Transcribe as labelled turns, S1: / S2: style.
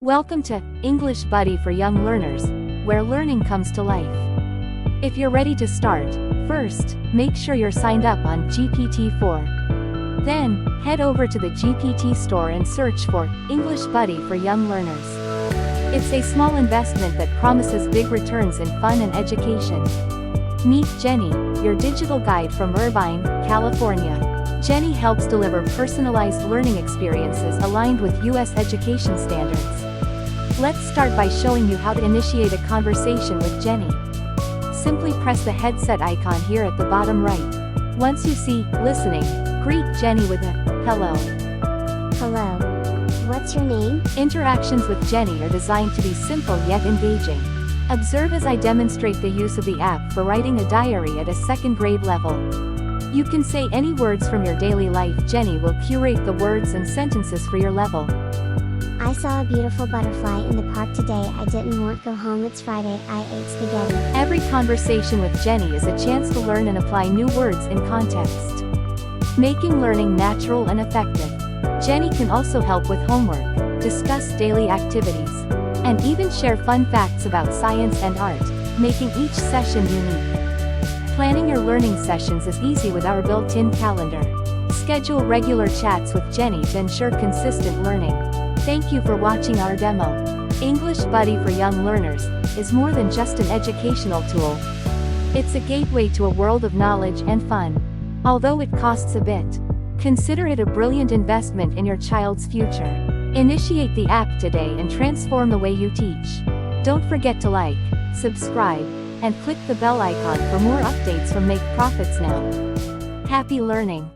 S1: Welcome to English Buddy for Young Learners, where learning comes to life. If you're ready to start, first, make sure you're signed up on GPT-4. Then, head over to the GPT store and search for English Buddy for Young Learners. It's a small investment that promises big returns in fun and education. Meet Jenny, your digital guide from Irvine, California. Jenny helps deliver personalized learning experiences aligned with U.S. education standards. Let's start by showing you how to initiate a conversation with Jenny. Simply press the headset icon here at the bottom right. Once you see listening, greet Jenny with a hello.
S2: Hello. What's your name?
S1: Interactions with Jenny are designed to be simple yet engaging. Observe as I demonstrate the use of the app for writing a diary at a second grade level. You can say any words from your daily life. Jenny will curate the words and sentences for your level.
S2: I saw a beautiful butterfly in the park today. I didn't want to go home. It's Friday. I ate spaghetti.
S1: Every conversation with Jenny is a chance to learn and apply new words in context, making learning natural and effective. Jenny can also help with homework, discuss daily activities, and even share fun facts about science and art, making each session unique. Planning your learning sessions is easy with our built-in calendar. Schedule regular chats with Jenny to ensure consistent learning. Thank you for watching our demo. English Buddy for Young Learners is more than just an educational tool. It's a gateway to a world of knowledge and fun. Although it costs a bit, consider it a brilliant investment in your child's future. Initiate the app today and transform the way you teach. Don't forget to like, subscribe, and click the bell icon for more updates from Make Profits Now. Happy learning!